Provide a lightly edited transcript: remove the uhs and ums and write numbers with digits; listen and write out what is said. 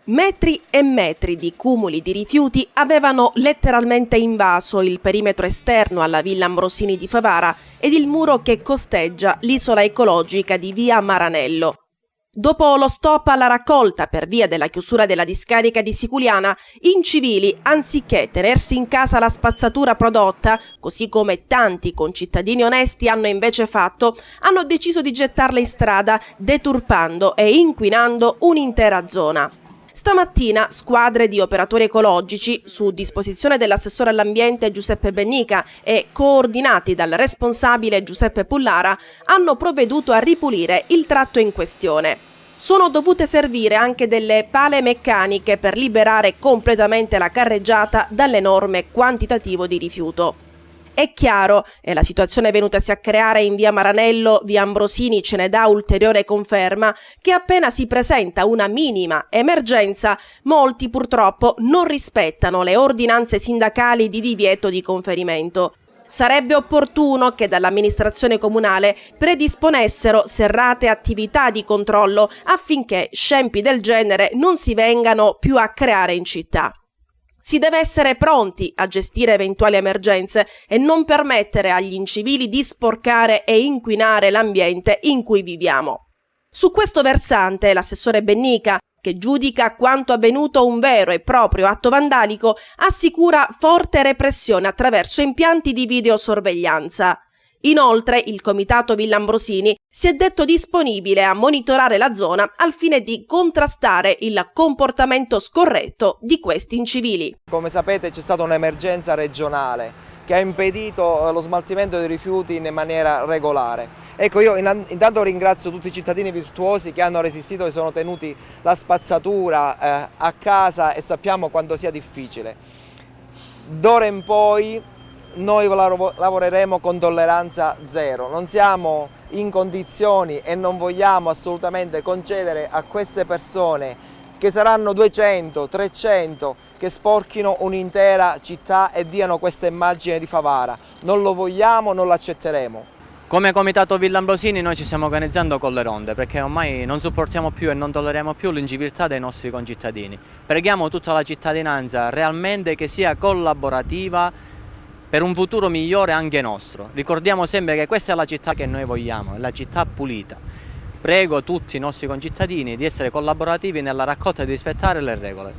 Metri e metri di cumuli di rifiuti avevano letteralmente invaso il perimetro esterno alla Villa Ambrosini di Favara ed il muro che costeggia l'isola ecologica di Via Maranello. Dopo lo stop alla raccolta per via della chiusura della discarica di Siculiana, incivili, anziché tenersi in casa la spazzatura prodotta, così come tanti concittadini onesti hanno invece fatto, hanno deciso di gettarla in strada, deturpando e inquinando un'intera zona. Stamattina squadre di operatori ecologici, su disposizione dell'assessore all'ambiente Giuseppe Bennica e coordinati dal responsabile Giuseppe Pullara, hanno provveduto a ripulire il tratto in questione. Sono dovute servire anche delle pale meccaniche per liberare completamente la carreggiata dall'enorme quantitativo di rifiuto. È chiaro, e la situazione venutasi a creare in via Maranello, via Ambrosini ce ne dà ulteriore conferma, che appena si presenta una minima emergenza, molti purtroppo non rispettano le ordinanze sindacali di divieto di conferimento. Sarebbe opportuno che dall'amministrazione comunale predisponessero serrate attività di controllo affinché scempi del genere non si vengano più a creare in città. Si deve essere pronti a gestire eventuali emergenze e non permettere agli incivili di sporcare e inquinare l'ambiente in cui viviamo. Su questo versante l'assessore Bennica, che giudica quanto avvenuto un vero e proprio atto vandalico, assicura forte repressione attraverso impianti di videosorveglianza. Inoltre il Comitato Villa Ambrosini si è detto disponibile a monitorare la zona al fine di contrastare il comportamento scorretto di questi incivili. Come sapete c'è stata un'emergenza regionale che ha impedito lo smaltimento dei rifiuti in maniera regolare. Ecco, io intanto ringrazio tutti i cittadini virtuosi che hanno resistito e sono tenuti la spazzatura a casa e sappiamo quanto sia difficile. D'ora in poi noi lavoreremo con tolleranza zero, non siamo in condizioni e non vogliamo assolutamente concedere a queste persone, che saranno 200, 300, che sporchino un'intera città e diano questa immagine di Favara. Non lo vogliamo, non lo accetteremo. Come Comitato Villa Ambrosini noi ci stiamo organizzando con le ronde perché ormai non sopportiamo più e non tolleriamo più l'inciviltà dei nostri concittadini. Preghiamo tutta la cittadinanza realmente che sia collaborativa per un futuro migliore anche nostro. Ricordiamo sempre che questa è la città che noi vogliamo, è la città pulita. Prego tutti i nostri concittadini di essere collaborativi nella raccolta e di rispettare le regole.